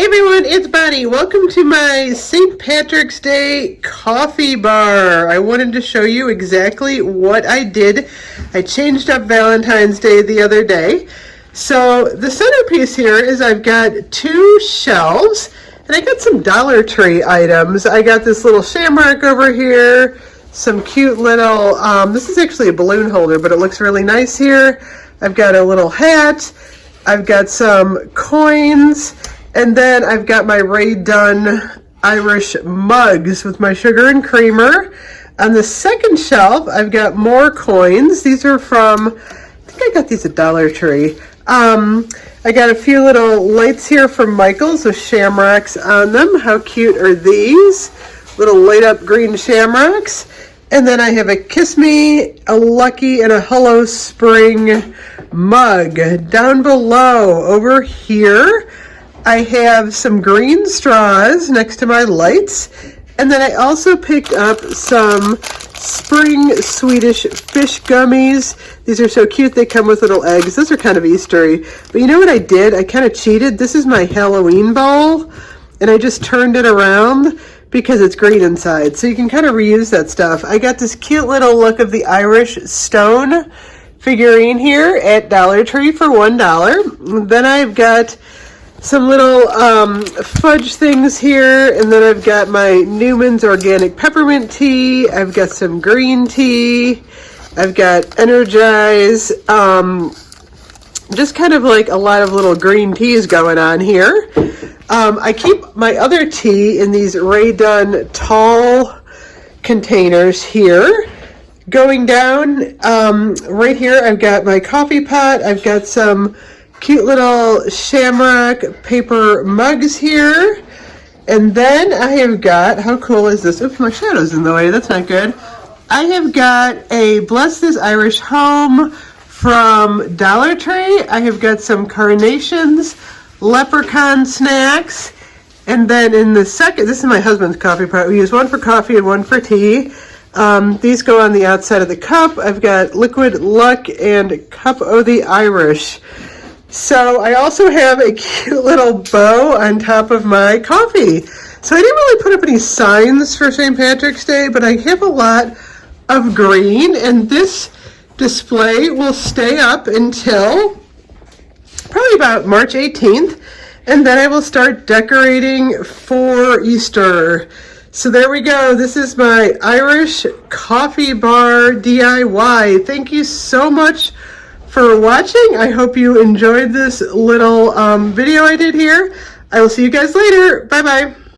Hey everyone, it's Bonnie. Welcome to my St. Patrick's Day coffee bar. I wanted to show you exactly what I did. I changed up Valentine's Day the other day. So the centerpiece here is I've got two shelves and I got some Dollar Tree items. I got this little shamrock over here, some cute little, this is actually a balloon holder, but it looks really nice here. I've got a little hat. I've got some coins. And then I've got my Rae Dunn Irish mugs with my sugar and creamer. On the second shelf, I've got more coins. These are from, I think I got these at Dollar Tree. I got a few little lights here from Michael's with shamrocks on them. How cute are these? Little light up green shamrocks. And then I have a Kiss Me, a Lucky, and a Hello Spring mug. Down below, over here, I have some green straws next to my lights, and then I also picked up some spring Swedish fish gummies. These are so cute, they come with little eggs. Those are kind of Eastery. But you know what I did? I kind of cheated. This is my Halloween bowl, and I just turned it around because it's green inside, so you can kind of reuse that stuff. I got this cute little look of the Irish stone figurine here at Dollar Tree for $1. Then I've got some little fudge things here, and then I've got my Newman's organic peppermint tea. I've got some green tea. I've got Energize. Just kind of like a lot of little green teas going on here. I keep my other tea in these Rae Dunn tall containers here. Going down right here, I've got my coffee pot. I've got some cute little shamrock paper mugs here. And then I have got, how cool is this? Oops, my shadow's in the way. That's not good. I have got a Bless This Irish Home from Dollar Tree. I have got some carnations, leprechaun snacks. And then in the second, this is my husband's coffee pot. We use one for coffee and one for tea. These go on the outside of the cup. I've got Liquid Luck and Cup o' the Irish. So I also have a cute little bow on top of my coffee. So I didn't really put up any signs for St. Patrick's Day, but I have a lot of green, and this display will stay up until probably about March 18th, and then I will start decorating for Easter. So there we go. This is my Irish coffee bar DIY. Thank you so much for watching. I hope you enjoyed this little video I did here. I will see you guys later. Bye bye.